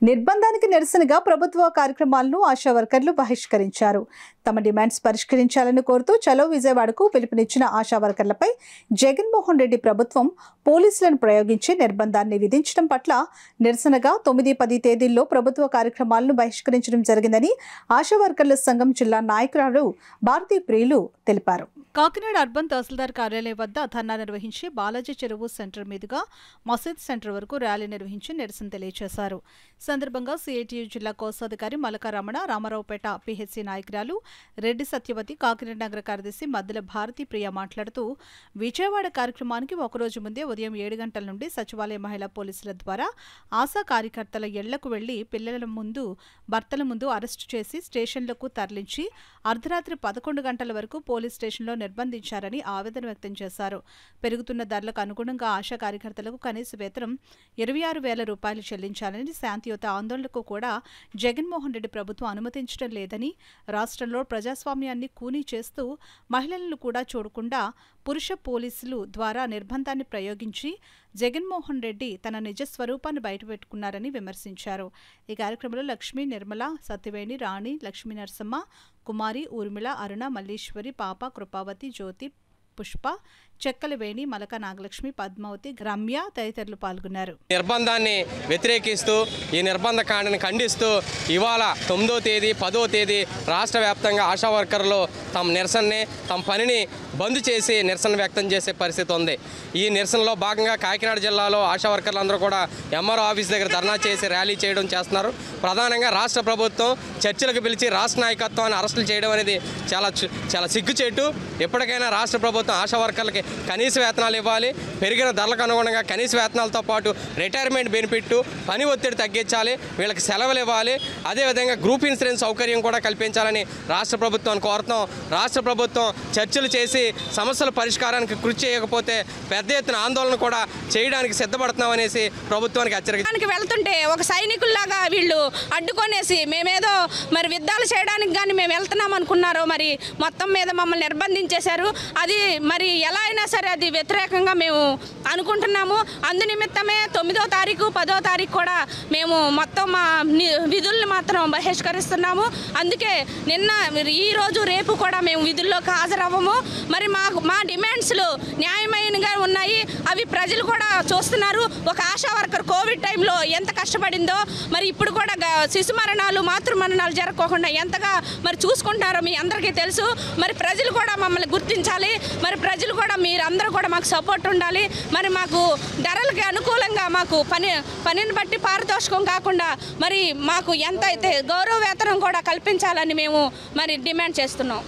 నిర్బంధానికి నిరసనగా ప్రభుత్వ కార్యక్రమాలను ఆశా వర్కర్లు బహిష్కరించారు. తమ డిమాండ్స్ పరిష్కరించాలని కోరుతూ చలో విజయవాడకు పిలుపునిచ్చిన ఆశా వర్కర్లపై జగన్మోహన్ రెడ్డి ప్రభుత్వం పోలీసులను ప్రయోగించి నిర్బంధాన్ని విధించడం పట్ల నిరసనగా 9-10 తేదీల్లో ప్రభుత్వ కార్యక్రమాలను బహిష్కరించడం జరిగిందని ఆశా వర్కర్ల సంఘం జిల్లా నాయకురాలు భారతీ ప్రియులు తెలిపారు. కాకినాడ అర్బన్ తహసీల్దార్ కార్యాలయం వద్ద ధర్నా నిర్వహించి బాలాజీ చెరువు సెంటర్ మీదుగా మసీద్ సెంటర్ వరకు ర్యాలీ నిర్వహించి నిరసన తెలియజేశారు. సందర్భంగా సిఐటియు జిల్లా కోశాధికారి మలక రమణ, రామారావుపేట పిహెచ్సి నాయకురాలు రెడ్డి సత్యవతి, కాకినాడ నగర కార్యదర్శి మద్దెల భారతీ ప్రియ మాట్లాడుతూ విజయవాడ కార్యక్రమానికి ఒకరోజు ముందే ఉదయం 7 గంటల నుండి సచివాలయ మహిళా పోలీసుల ద్వారా ఆశా కార్యకర్తల ఇళ్లకు వెళ్లి పిల్లల ముందు, భర్తల ముందు అరెస్టు చేసి స్టేషన్లకు తరలించి అర్ధరాత్రి 11 గంటల వరకు పోలీస్ స్టేషన్లో నిర్బంధించారని ఆవేదన వ్యక్తం చేశారు. పెరుగుతున్న ధరలకు అనుగుణంగా ఆశా కార్యకర్తలకు కనీస వేతనం 26,000 రూపాయలు చెల్లించాలని, శాంతియుత ఆందోళనకు కూడా జగన్మోహన్ రెడ్డి ప్రభుత్వం అనుమతించడం లేదని, రాష్ట్రంలో ప్రజాస్వామ్యాన్ని కూనీ చేస్తూ మహిళలను కూడా చూడకుండా పురుష పోలీసులు ద్వారా నిర్బంధాన్ని ప్రయోగించి జగన్మోహన్ రెడ్డి తన నిజ స్వరూపాన్ని బయటపెట్టుకున్నారని విమర్శించారు. ఈ కార్యక్రమంలో లక్ష్మి, నిర్మల, సత్యవేణి, రాణి, లక్ష్మీ నరసమ్మ, కుమారి, ఊర్మిళ, అరుణ, మల్లీశ్వరి, పాప, కృపావతి, జ్యోతి, పుష్ప, చెక్కలవేణి, మలక నాగలక్ష్మి, పద్మావతి, రమ్య తదితరులు పాల్గొన్నారు. నిర్బంధాన్ని వ్యతిరేకిస్తూ ఈ నిర్బంధ కాండని ఖండిస్తూ ఇవాళ 9వ తేదీ 10వ తేదీ రాష్ట్ర వ్యాప్తంగా ఆశా వర్కర్లు తమ నిరసనని, తమ పనిని బంద్ చేసి నిరసన వ్యక్తం చేసే పరిస్థితి ఉంది. ఈ నిరసనలో భాగంగా కాకినాడ జిల్లాలో ఆశా వర్కర్లందరూ కూడా ఎంఆర్ఓ ఆఫీస్ దగ్గర ధర్నా చేసి ర్యాలీ చేయడం చేస్తున్నారు. ప్రధానంగా రాష్ట్ర ప్రభుత్వం చర్చలకు పిలిచి రాష్ట్ర నాయకత్వాన్ని అరెస్టులు చేయడం అనేది చాలా సిగ్గుచేటు. ఎప్పటికైనా రాష్ట్ర ప్రభుత్వం ఆశా వర్కర్లకి కనీస వేతనాలు ఇవ్వాలి. పెరిగిన ధరలకు అనుగుణంగా కనీస వేతనాలతో పాటు రిటైర్మెంట్ బెనిఫిట్, పని ఒత్తిడి తగ్గించాలి, వీళ్ళకి సెలవులు ఇవ్వాలి. అదేవిధంగా గ్రూప్ ఇన్సూరెన్స్ సౌకర్యం కూడా కల్పించాలని రాష్ట్ర ప్రభుత్వాన్ని కోరుతాం. రాష్ట్ర ప్రభుత్వం చర్చలు చేసి సమస్యల పరిష్కారానికి కృషి చేయకపోతే పెద్ద ఎత్తున ఆందోళన కూడా చేయడానికి సిద్ధపడుతున్నామనేసి ప్రభుత్వానికి హెచ్చరిక. వెళ్తుంటే ఒక సైనికుల్లాగా వీళ్ళు అడ్డుకొనేసి మేమేదో మరి యుద్ధాలు చేయడానికి కానీ మేము వెళ్తున్నాం అనుకున్నారో మరి మొత్తం మీద మమ్మల్ని నిర్బంధించేశారు. అది మరి ఎలా అయినా సరే అది వ్యతిరేకంగా మేము అనుకుంటున్నాము. అందు నిమిత్తమే 9వ తారీఖు 10వ తారీఖు కూడా మేము మొత్తం మా విధుల్ని మాత్రం బహిష్కరిస్తున్నాము. అందుకే నిన్న ఈరోజు రేపు కూడా మేము విధుల్లోకి హాజరవ్వము. మరి మా డిమాండ్స్లు న్యాయమైనగా ఉన్నాయి. అవి ప్రజలు కూడా చూస్తున్నారు. ఒక ఆశా వర్కర్ కోవిడ్ టైంలో ఎంత కష్టపడిందో, మరి ఇప్పుడు కూడా శిశు మరణాలు, మాతృ మరణాలు జరగకోకుండా ఎంతగా మరి చూసుకుంటారో మీ అందరికీ తెలుసు. మరి ప్రజలు కూడా మమ్మల్ని గుర్తించాలి. మరి ప్రజలు కూడా మీరందరూ కూడా మాకు సపోర్ట్ ఉండాలి. మరి మాకు ధరలకి అనుకూలంగా మాకు పనిని బట్టి పారితోషికం కాకుండా మరి మాకు ఎంత అయితే గౌరవ వేతనం కూడా కల్పించాలని మేము మరి డిమాండ్ చేస్తున్నాం.